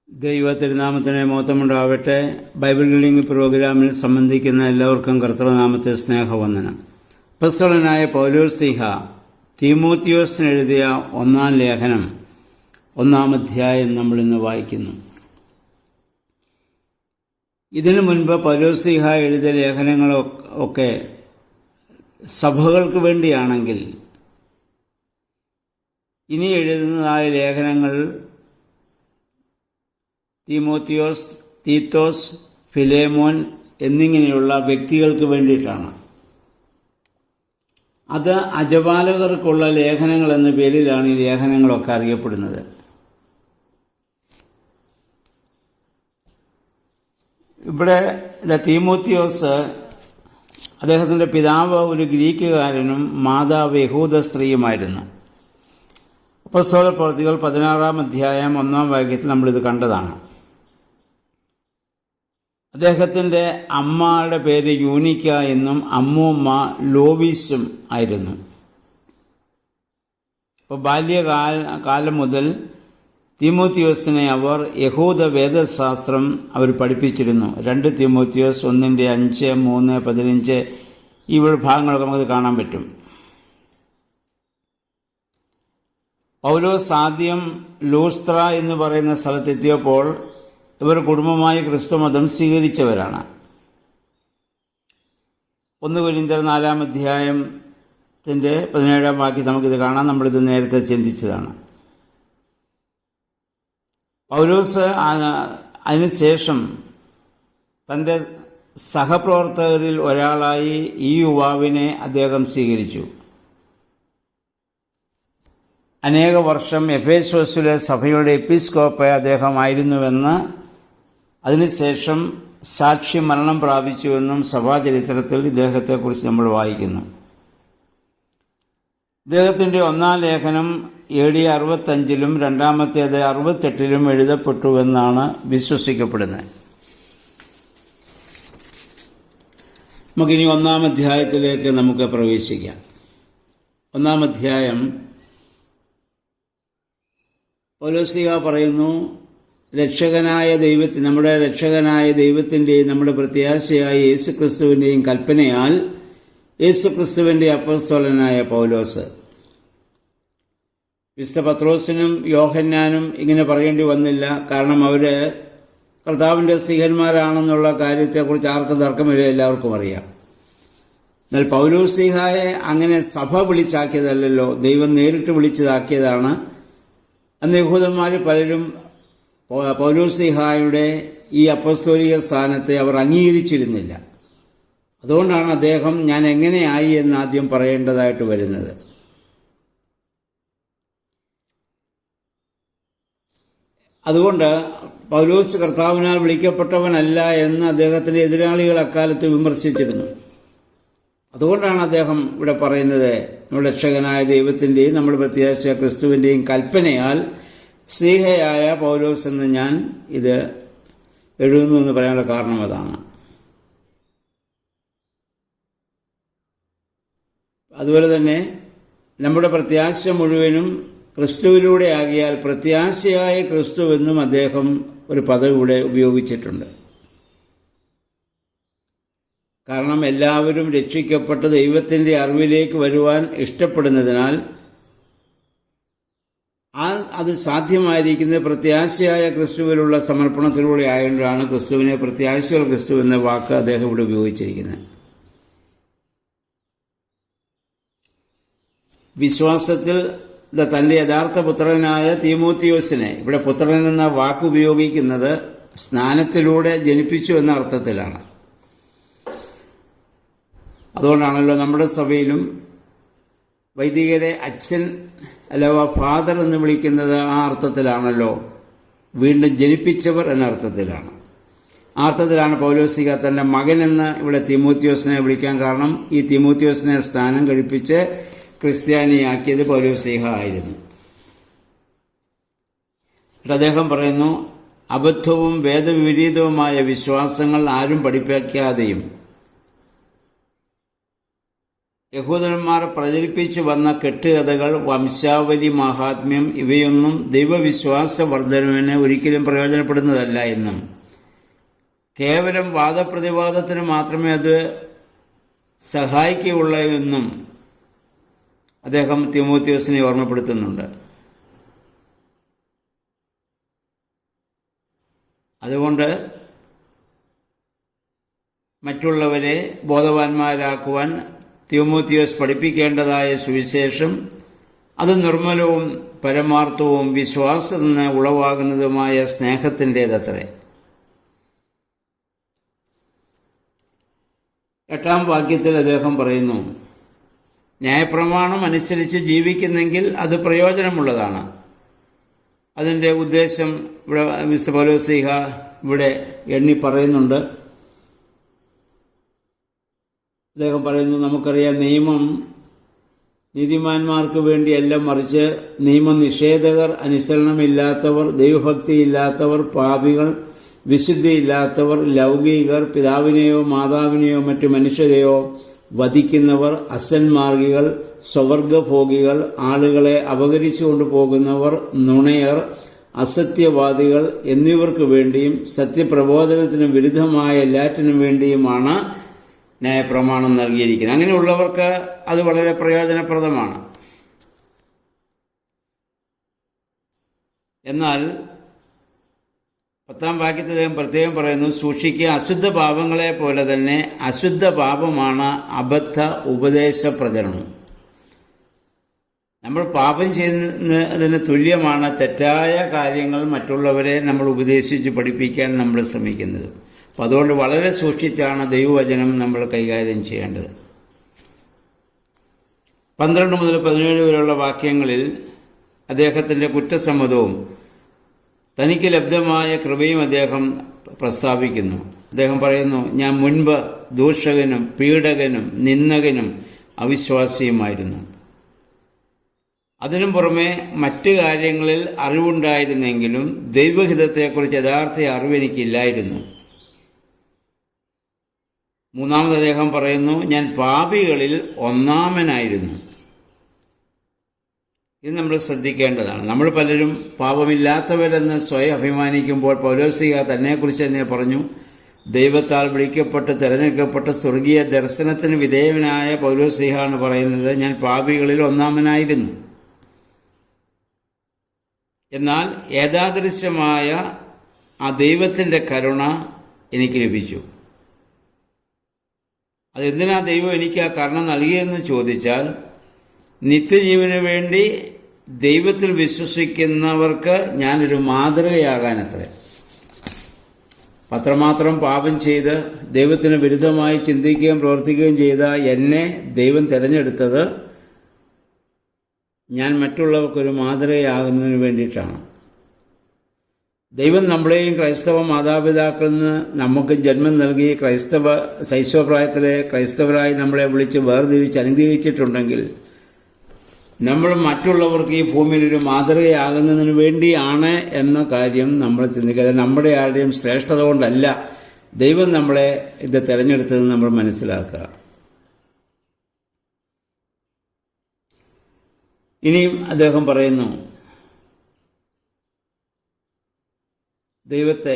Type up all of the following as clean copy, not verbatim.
ദൈവ തിരുനാമത്തിന് മഹത്വമുണ്ടാവട്ടെ. Bible reading പ്രോഗ്രാമിൽ സംബന്ധിക്കുന്ന എല്ലാവർക്കും കർത്തൃനാമത്തെ സ്നേഹവന്ദനം. അപ്പോസ്തലനായ പൗലോസ്ലീഹ തീമോത്തിയോസിന് എഴുതിയ 1-ാം ലേഖനം 1-ാം അധ്യായം നമ്മളിന്ന് വായിക്കുന്നു. ഇതിനു മുൻപ് പൗലോസ്ലീഹ എഴുതിയ ലേഖനങ്ങളൊക്കെ സഭകൾക്ക് വേണ്ടിയാണെങ്കിൽ ഇനി എഴുതുന്നതായ ലേഖനങ്ങൾ തീമോത്തിയോസ്, തീത്തോസ്, ഫിലേമോൻ എന്നിങ്ങനെയുള്ള വ്യക്തികൾക്ക് വേണ്ടിയിട്ടാണ്. അത് അജപാലകർക്കുള്ള ലേഖനങ്ങൾ എന്ന പേരിലാണ് ഈ ലേഖനങ്ങളൊക്കെ അറിയപ്പെടുന്നത്. ഇവിടെ തീമോത്തിയോസ്, അദ്ദേഹത്തിൻ്റെ പിതാവ് ഒരു ഗ്രീക്കുകാരനും മാതാവ് യഹൂദ സ്ത്രീയുമായിരുന്നു. അപ്പോസ്തലപ്രവൃത്തികൾ 16-ാം അധ്യായം 1-ാം വാക്യത്തിൽ നമ്മളിത് കണ്ടതാണ്. അദ്ദേഹത്തിൻ്റെ അമ്മയുടെ പേര് യൂനിക്ക എന്നും അമ്മൂമ്മ ലോവീസും ആയിരുന്നു. അപ്പോൾ ബാല്യകാലം മുതൽ തീമോത്തിയോസിനെ അവർ യഹൂദ വേദശാസ്ത്രം അവർ പഠിപ്പിച്ചിരുന്നു. 2 തീമോത്തിയോസ് 1:5, 3, 15 ഈ ഭാഗങ്ങളൊക്കെ നമുക്ക് കാണാൻ പറ്റും. പൗലോസ് ആദ്യം ലൂസ്ത്ര എന്ന് പറയുന്ന സ്ഥലത്തെത്തിയപ്പോൾ ഇവർ കുടുംബമായി ക്രിസ്തുമതം സ്വീകരിച്ചവരാണ്. 1 കൊരിന്ത്യർ 4-ാം അധ്യായത്തിൻ്റെ 17-ാം വാക്യം നമുക്കിത് കാണാം. നമ്മളിത് നേരത്തെ ചിന്തിച്ചതാണ്. പൗലോസ് അതിനുശേഷം തൻ്റെ സഹപ്രവർത്തകരിൽ ഒരാളായി ഈ യുവാവിനെ അദ്ദേഹം സ്വീകരിച്ചു. അനേക വർഷം എഫേസോസിലെ സഭയുടെ എപ്പിസ്കോപ്പ് അദ്ദേഹമായിരുന്നുവെന്ന്, അതിനുശേഷം സാക്ഷി മരണം പ്രാപിച്ചുവെന്നും സഭാചരിത്രത്തിൽ ഇദ്ദേഹത്തെക്കുറിച്ച് നമ്മൾ വായിക്കുന്നു. ഇദ്ദേഹത്തിൻ്റെ 1-ാം ലേഖനം AD 65-ലും 2-ാമത്തേത് 68-ലും എഴുതപ്പെട്ടുവെന്നാണ് വിശ്വസിക്കപ്പെടുന്നത്. നമുക്കിനി 1-ാം അധ്യായത്തിലേക്ക് നമുക്ക് പ്രവേശിക്കാം. 1-ാം അധ്യായം പൗലോസ്ലീഹ പറയുന്നു, നമ്മുടെ രക്ഷകനായ ദൈവത്തിൻ്റെയും നമ്മുടെ പ്രത്യാശയായ യേശുക്രിസ്തുവിൻ്റെയും കൽപ്പനയാൽ യേശുക്രിസ്തുവിൻ്റെ അപ്പോസ്തലനായ പൗലോസ്. വിശുദ്ധ പത്രോസിനും യോഹന്നാനും ഇങ്ങനെ പറയേണ്ടി വന്നില്ല. കാരണം അവർ കർത്താവിൻ്റെ സ്നേഹിതന്മാരാണെന്നുള്ള കാര്യത്തെക്കുറിച്ച് ആർക്കും തർക്കമില്ല, എല്ലാവർക്കും അറിയാം. എന്നാൽ പൗലോസ്ലീഹയെ അങ്ങനെ സഭ വിളിച്ചാക്കിയതല്ലല്ലോ, ദൈവം നേരിട്ട് വിളിച്ചതാക്കിയതാണ്. അന്ന് യഹൂദന്മാർ പലരും പൗലോസ്ലീഹായുടെ ഈ അപ്പസ്തോലിക സ്ഥാനത്തെ അവർ അംഗീകരിച്ചിരുന്നില്ല. അതുകൊണ്ടാണ് അദ്ദേഹം ഞാൻ എങ്ങനെയായി എന്ന് ആദ്യം പറയേണ്ടതായിട്ട് വരുന്നത്. അതുകൊണ്ട് പൗലോസ് കർത്താവിനാൽ വിളിക്കപ്പെട്ടവനല്ല എന്ന് അദ്ദേഹത്തിൻ്റെ എതിരാളികൾ അക്കാലത്ത് വിമർശിച്ചിരുന്നു. അതുകൊണ്ടാണ് അദ്ദേഹം ഇവിടെ പറയുന്നത്, നമ്മുടെ രക്ഷകനായ ദൈവത്തിൻ്റെയും നമ്മുടെ പ്രത്യാശ ക്രിസ്തുവിൻ്റെയും കൽപ്പനയാൽ സ്നേഹയായ പൗലോസ് എന്ന് ഞാൻ ഇത് എഴുതുന്നു എന്ന് പറയാനുള്ള കാരണം അതാണ്. അതുപോലെ തന്നെ നമ്മുടെ പ്രത്യാശ മുഴുവനും ക്രിസ്തുവിലൂടെ ആകിയാൽ പ്രത്യാശയായ ക്രിസ്തുവെന്നും അദ്ദേഹം ഒരു പദം ഇവിടെ ഉപയോഗിച്ചിട്ടുണ്ട്. കാരണം എല്ലാവരും രക്ഷിക്കപ്പെട്ട് ദൈവത്തിൻ്റെ അറിവിലേക്ക് വരുവാൻ ഇഷ്ടപ്പെടുന്നതിനാൽ അത് സാധ്യമായിരിക്കുന്നത് പ്രത്യാശയായ ക്രിസ്തുവിലുള്ള സമർപ്പണത്തിലൂടെ ആയതുകൊണ്ടാണ് ക്രിസ്തുവിനെ പ്രത്യാശയുള്ള ക്രിസ്തു എന്ന വാക്ക് അദ്ദേഹം ഇവിടെ ഉപയോഗിച്ചിരിക്കുന്നത്. വിശ്വാസത്തിൽ തൻ്റെ യഥാർത്ഥ പുത്രനായ തീമോത്തിയോസിനെ, ഇവിടെ പുത്രൻ എന്ന വാക്ക് ഉപയോഗിക്കുന്നത് സ്നാനത്തിലൂടെ ജനിപ്പിച്ചു എന്ന അർത്ഥത്തിലാണ്. അതുകൊണ്ടാണല്ലോ നമ്മുടെ സഭയിലും വൈദികരെ അച്ഛൻ അഥവാ ഫാദർ എന്ന് വിളിക്കുന്നത് ആ അർത്ഥത്തിലാണല്ലോ, വീണ്ടും ജനിപ്പിച്ചവർ എന്ന അർത്ഥത്തിലാണ്. ആ അർത്ഥത്തിലാണ് പൗലോസ്ലീഹ തൻ്റെ മകൻ എന്ന് ഇവിടെ തീമോത്തിയോസിനെ വിളിക്കാൻ കാരണം. ഈ തീമോത്തിയോസിനെ സ്ഥാനം കഴിപ്പിച്ച് ക്രിസ്ത്യാനിയാക്കിയത് പൗലോസ്ലീഹ ആയിരുന്നു. അദ്ദേഹം പറയുന്നു, അബദ്ധവും വേദവിപരീതവുമായ വിശ്വാസങ്ങൾ ആരും പഠിപ്പിക്കാതെയും യഹൂദന്മാർ പ്രചരിപ്പിച്ചു വന്ന കെട്ടുകഥകൾ, വംശാവലി, മാഹാത്മ്യം ഇവയൊന്നും ദൈവവിശ്വാസ വർദ്ധനവിന് ഒരിക്കലും പ്രയോജനപ്പെടുന്നതല്ല എന്നും കേവലം വാദപ്രതിവാദത്തിന് മാത്രമേ അത് സഹായിക്കുകയുള്ളൂ എന്നും അദ്ദേഹം തിമോത്തിയോസിനെ ഓർമ്മപ്പെടുത്തുന്നുണ്ട്. അതുകൊണ്ട് മറ്റുള്ളവരെ ബോധവാന്മാരാക്കുവാൻ തിമോത്തിയോസ് പഠിപ്പിക്കേണ്ടതായ സുവിശേഷം അത് നിർമ്മലവും പരമാർത്ഥവും വിശ്വാസത്തിൽ നിന്ന് ഉളവാകുന്നതുമായ സ്നേഹത്തിൻ്റേതത്രേ. 8-ാം വാക്യത്തിൽ അദ്ദേഹം പറയുന്നു, ന്യായപ്രമാണം അനുസരിച്ച് ജീവിക്കുന്നെങ്കിൽ അത് പ്രയോജനമുള്ളതാണ്. അതിൻ്റെ ഉദ്ദേശം ഇവിടെ വിശുദ്ധ പൗലോസ്ലീഹ ഇവിടെ എണ്ണി പറയുന്നുണ്ട്. അദ്ദേഹം പറയുന്നു, നമുക്കറിയാം നിയമം നീതിമാന്മാർക്ക് വേണ്ടിയല്ല, മറിച്ച് നിയമനിഷേധകർ, അനുസരണമില്ലാത്തവർ, ദൈവഭക്തിയില്ലാത്തവർ, പാപികൾ, വിശുദ്ധിയില്ലാത്തവർ, ലൗകികർ, പിതാവിനെയോ മാതാവിനെയോ മറ്റു മനുഷ്യരെയോ വധിക്കുന്നവർ, അസന്മാർഗികൾ, സ്വവർഗഭോഗികൾ, ആളുകളെ അപഹരിച്ചുകൊണ്ടു പോകുന്നവർ, നുണയർ, അസത്യവാദികൾ എന്നിവർക്ക് വേണ്ടിയും സത്യപ്രബോധനത്തിന് വിരുദ്ധമായ എല്ലാറ്റിനും വേണ്ടിയുമാണ് ന്യായപ്രമാണം നൽകിയിരിക്കുന്നത്. അങ്ങനെയുള്ളവർക്ക് അത് വളരെ പ്രയോജനപ്രദമാണ്. എന്നാൽ 10-ാം വാക്യത്തിൽ അദ്ദേഹം പ്രത്യേകം പറയുന്നു, സൂക്ഷിക്കുക, അശുദ്ധ പാപങ്ങളെ പോലെ തന്നെ അശുദ്ധ പാപമാണ് അബദ്ധ ഉപദേശ പ്രചരണം. നമ്മൾ പാപം ചെയ്യുന്നതിന് തുല്യമാണ് തെറ്റായ കാര്യങ്ങൾ മറ്റുള്ളവരെ നമ്മൾ ഉപദേശിച്ച് പഠിപ്പിക്കാൻ നമ്മൾ ശ്രമിക്കുന്നത്. അപ്പം അതുകൊണ്ട് വളരെ സൂക്ഷിച്ചാണ് ദൈവവചനം നമ്മൾ കൈകാര്യം ചെയ്യേണ്ടത്. 12 മുതൽ 17 വരെയുള്ള വാക്യങ്ങളിൽ അദ്ദേഹത്തിൻ്റെ കുറ്റസമ്മതവും തനിക്ക് ലബ്ധമായ കൃപയും അദ്ദേഹം പ്രസ്താവിക്കുന്നു. അദ്ദേഹം പറയുന്നു, ഞാൻ മുൻപ് ദൂഷകനും പീഡകനും നിന്ദകനും അവിശ്വാസിയുമായിരുന്നു. അതിനും പുറമെ മറ്റു കാര്യങ്ങളിൽ അറിവുണ്ടായിരുന്നെങ്കിലും ദൈവഹിതത്തെക്കുറിച്ച് യഥാർത്ഥ അറിവ് എനിക്കില്ലായിരുന്നു. 3-ാമത് അദ്ദേഹം പറയുന്നു, ഞാൻ പാപികളിൽ ഒന്നാമനായിരുന്നു. ഇത് നമ്മൾ ശ്രദ്ധിക്കേണ്ടതാണ്. നമ്മൾ പലരും പാപമില്ലാത്തവരെന്ന് സ്വയം അഭിമാനിക്കുമ്പോൾ പൗലോസ്ലീഹ തന്നെക്കുറിച്ച് തന്നെ പറഞ്ഞു, ദൈവത്താൽ വിളിക്കപ്പെട്ട് തിരഞ്ഞെടുക്കപ്പെട്ട സ്വർഗീയ ദർശനത്തിന് വിധേയനായ പൗലോസ്ലീഹ ആണ് പറയുന്നത്, ഞാൻ പാപികളിൽ ഒന്നാമനായിരുന്നു. എന്നാൽ ഏകാദൃശ്യമായ ആ ദൈവത്തിൻ്റെ കരുണ എനിക്ക് ലഭിച്ചു. അതെന്തിനാ ദൈവം എനിക്ക് ആ കരുണ നൽകിയെന്ന് ചോദിച്ചാൽ, നിത്യജീവന് വേണ്ടി ദൈവത്തിൽ വിശ്വസിക്കുന്നവർക്ക് ഞാനൊരു മാതൃകയാകാനത്രേ. അത്രമാത്രം പാപം ചെയ്ത് ദൈവത്തിന് വിരുദ്ധമായി ചിന്തിക്കുകയും പ്രവർത്തിക്കുകയും ചെയ്ത എന്നെ ദൈവം തിരഞ്ഞെടുത്തത് ഞാൻ മറ്റുള്ളവർക്കൊരു മാതൃകയാകുന്നതിന് വേണ്ടിയിട്ടാണ്. ദൈവം നമ്മളെയും ക്രൈസ്തവ മാതാപിതാക്കളിൽ നിന്ന് നമുക്ക് ജന്മം നൽകി ശൈശവപ്രായത്തിലെ ക്രൈസ്തവരായി നമ്മളെ വിളിച്ച് വേർതിരിച്ച് അനുഗ്രഹിച്ചിട്ടുണ്ടെങ്കിൽ നമ്മൾ മറ്റുള്ളവർക്ക് ഈ ഭൂമിയിൽ ഒരു മാതൃകയാകുന്നതിന് വേണ്ടിയാണ് എന്ന കാര്യം നമ്മൾ ചിന്തിക്കുക. നമ്മുടെ ആരുടെയും ശ്രേഷ്ഠത കൊണ്ടല്ല ദൈവം നമ്മളെ ഇത് തിരഞ്ഞെടുത്തതെന്ന് നമ്മൾ മനസ്സിലാക്കുക. ഇനിയും അദ്ദേഹം പറയുന്നു, ദൈവത്തെ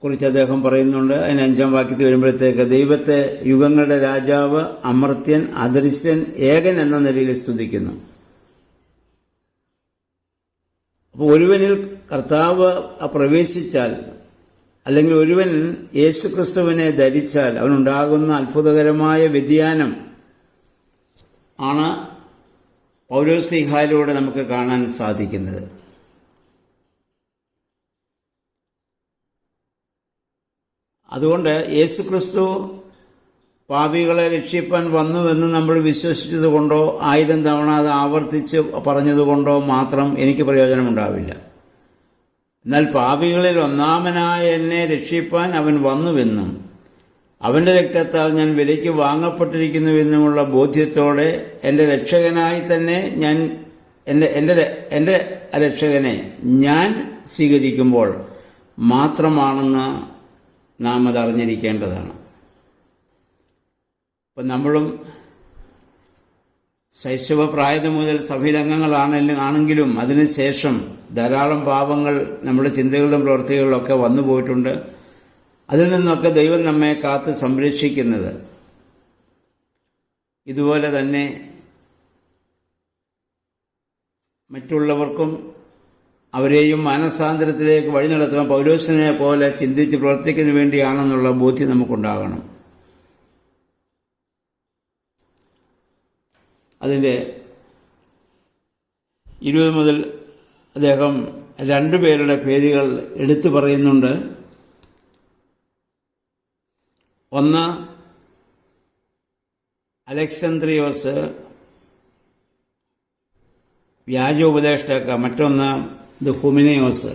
കുറിച്ച് അദ്ദേഹം പറയുന്നുണ്ട്. അതിന് 5-ാം വാക്യത്തിൽ വരുമ്പോഴത്തേക്ക്, ദൈവത്തെ യുഗങ്ങളുടെ രാജാവ്, അമർത്യൻ, അദൃശ്യൻ, ഏകൻ എന്ന നിലയിൽ സ്തുതിക്കുന്നു. അപ്പോൾ ഒരുവനിൽ കർത്താവ് പ്രവേശിച്ചാൽ, അല്ലെങ്കിൽ ഒരുവൻ യേശുക്രിസ്തുവിനെ ധരിച്ചാൽ അവനുണ്ടാകുന്ന അത്ഭുതകരമായ വ്യതിയാനം ആണ് പൗലോസ്ലീഹായിലൂടെ നമുക്ക് കാണാൻ സാധിക്കുന്നത്. അതുകൊണ്ട് യേശുക്രിസ്തു പാപികളെ രക്ഷിപ്പാൻ വന്നുവെന്ന് നമ്മൾ വിശ്വസിച്ചതുകൊണ്ടോ 1000 തവണ അത് ആവർത്തിച്ച് പറഞ്ഞതുകൊണ്ടോ മാത്രം എനിക്ക് പ്രയോജനമുണ്ടാവില്ല. എന്നാൽ പാപികളിൽ ഒന്നാമനായ എന്നെ രക്ഷിപ്പാൻ അവൻ വന്നുവെന്നും അവൻ്റെ രക്തത്താൽ ഞാൻ വിലയ്ക്ക് വാങ്ങപ്പെട്ടിരിക്കുന്നുവെന്നുമുള്ള ബോധ്യത്തോടെ എൻ്റെ രക്ഷകനായി തന്നെ ഞാൻ എൻ്റെ രക്ഷകനെ ഞാൻ സ്വീകരിക്കുമ്പോൾ മാത്രമാണെന്ന് നാം അതറിഞ്ഞിരിക്കേണ്ടതാണ്. അപ്പം നമ്മളും ശൈശവ പ്രായം മുതൽ സഭയിലംഗങ്ങളാണെങ്കിലും അതിനുശേഷം ധാരാളം പാപങ്ങൾ നമ്മുടെ ചിന്തകളിലും പ്രവൃത്തികളിലൊക്കെ വന്നു പോയിട്ടുണ്ട്. അതിൽ നിന്നൊക്കെ ദൈവം നമ്മെ കാത്ത് സംരക്ഷിക്കുന്നത് ഇതുപോലെ തന്നെ മറ്റുള്ളവർക്കും അവരെയും മാനസാന്തരത്തിലേക്ക് വഴി നടത്തുവാൻ പൗലോസിനെ പോലെ ചിന്തിച്ച് പ്രവർത്തിക്കുന്നതിന് വേണ്ടിയാണെന്നുള്ള ബോധ്യം നമുക്കുണ്ടാകണം. അതിൻ്റെ 20 മുതൽ അദ്ദേഹം 2 പേരുടെ പേരുകൾ എടുത്തു പറയുന്നുണ്ട്. ഒന്ന് അലക്സാന്ദ്രിയോസ്, വ്യാജോപദേഷ്ടാക്ക. മറ്റൊന്ന് ഹുമിനയോസ്.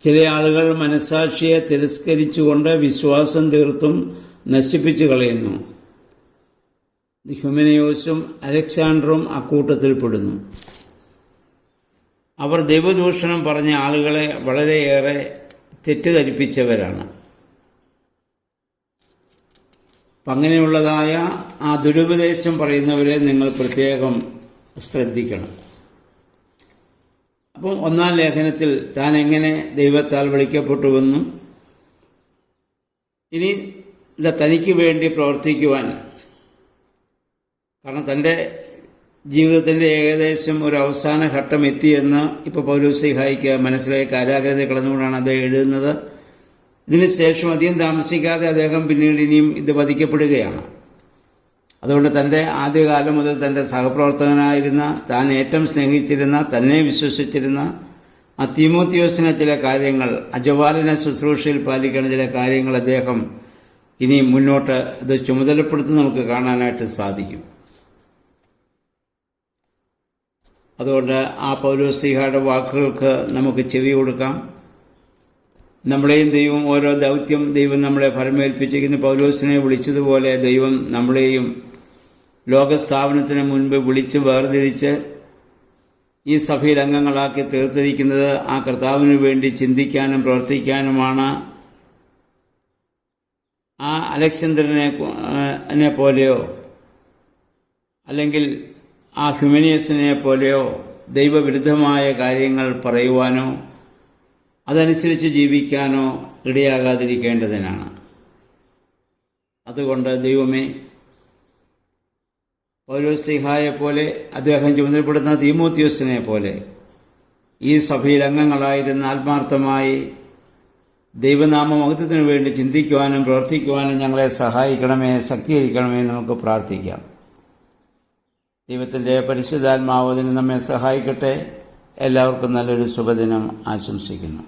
ചില ആളുകൾ മനസ്സാക്ഷിയെ തിരസ്കരിച്ചുകൊണ്ട് വിശ്വാസം തീർത്തും നശിപ്പിച്ചു കളയുന്നു. ഹ്യൂമനയോസും അലക്സാണ്ടറും അക്കൂട്ടത്തിൽപ്പെടുന്നു. അവർ ദൈവദൂഷണം പറഞ്ഞ ആളുകളെ വളരെയേറെ തെറ്റിദ്ധരിപ്പിച്ചവരാണ്. അങ്ങനെയുള്ളതായ ആ ദുരുപദേശം പറയുന്നവരെ നിങ്ങൾ പ്രത്യേകം ശ്രദ്ധിക്കണം. അപ്പം 1-ാം ലേഖനത്തിൽ താൻ എങ്ങനെ ദൈവത്താൽ വിളിക്കപ്പെട്ടുവെന്നും ഇനി തനിക്ക് വേണ്ടി പ്രവർത്തിക്കുവാൻ, കാരണം തൻ്റെ ജീവിതത്തിൻ്റെ ഏകദേശം ഒരു അവസാന ഘട്ടം എത്തിയെന്ന് ഇപ്പോൾ പൗലോസ്ലീഹായ്ക്ക് മനസ്സിലായി. കാരാഗ്രഹത്തിൽ കിടന്നുകൊണ്ടാണ് അദ്ദേഹം എഴുതുന്നത്. ഇതിനുശേഷം അധികം താമസിക്കാതെ അദ്ദേഹം പിന്നീട് ഇനിയും ഇത് വധിക്കപ്പെടുകയാണ്. അതുകൊണ്ട് തൻ്റെ ആദ്യകാലം മുതൽ തൻ്റെ സഹപ്രവർത്തകനായിരുന്ന, താൻ ഏറ്റവും സ്നേഹിച്ചിരുന്ന, തന്നെ വിശ്വസിച്ചിരുന്ന ആ തീമോത്തിയോസിനെ ചില കാര്യങ്ങൾ, അജവാലിനെ ശുശ്രൂഷയിൽ പാലിക്കുന്ന ചില കാര്യങ്ങൾ അദ്ദേഹം ഇനി മുന്നോട്ട് ഇത് ചുമതലപ്പെടുത്തി നമുക്ക് കാണാനായിട്ട് സാധിക്കും. അതുകൊണ്ട് ആ പൗലോസ്ലീഹയുടെ വാക്കുകൾക്ക് നമുക്ക് ചെവി കൊടുക്കാം. നമ്മളെയും ദൈവം ഓരോ ദൗത്യം ദൈവം നമ്മളെ ഫലമേൽപ്പിച്ചിരിക്കുന്നു. പൗലോസിനെ വിളിച്ചതുപോലെ ദൈവം നമ്മളെയും ലോകസ്ഥാപനത്തിന് മുൻപ് വിളിച്ച് വേർതിരിച്ച് ഈ സഭയിൽ അംഗങ്ങളാക്കി തീർത്തിരിക്കുന്നത് ആ കർത്താവിന് വേണ്ടി ചിന്തിക്കാനും പ്രവർത്തിക്കാനുമാണ്. ആ അലക്സാണ്ടറിനെ പോലെയോ അല്ലെങ്കിൽ ആ ഹ്യൂമനിയസിനെ പോലെയോ ദൈവവിരുദ്ധമായ കാര്യങ്ങൾ പറയുവാനോ അതനുസരിച്ച് ജീവിക്കാനോ ഇടയാകാതിരിക്കേണ്ടതിനാണ്. അതുകൊണ്ട് ദൈവമേ, പൗലോസ്ലീഹായെ പോലെ അദ്ദേഹം ചുമതലപ്പെടുന്ന തീമോത്തിയോസിനെ പോലെ ഈ സഭയിൽ അംഗങ്ങളായിരുന്ന ആത്മാർത്ഥമായി ദൈവനാമ മഹത്വത്തിനു വേണ്ടി ചിന്തിക്കുവാനും പ്രവർത്തിക്കുവാനും ഞങ്ങളെ സഹായിക്കണമേ, ശക്തീകരിക്കണമേ. നമുക്ക് പ്രാർത്ഥിക്കാം. ദൈവത്തിൻ്റെ പരിശുദ്ധാത്മാവ് അതിന് നമ്മെ സഹായിക്കട്ടെ. എല്ലാവർക്കും നല്ലൊരു ശുഭദിനം ആശംസിക്കുന്നു.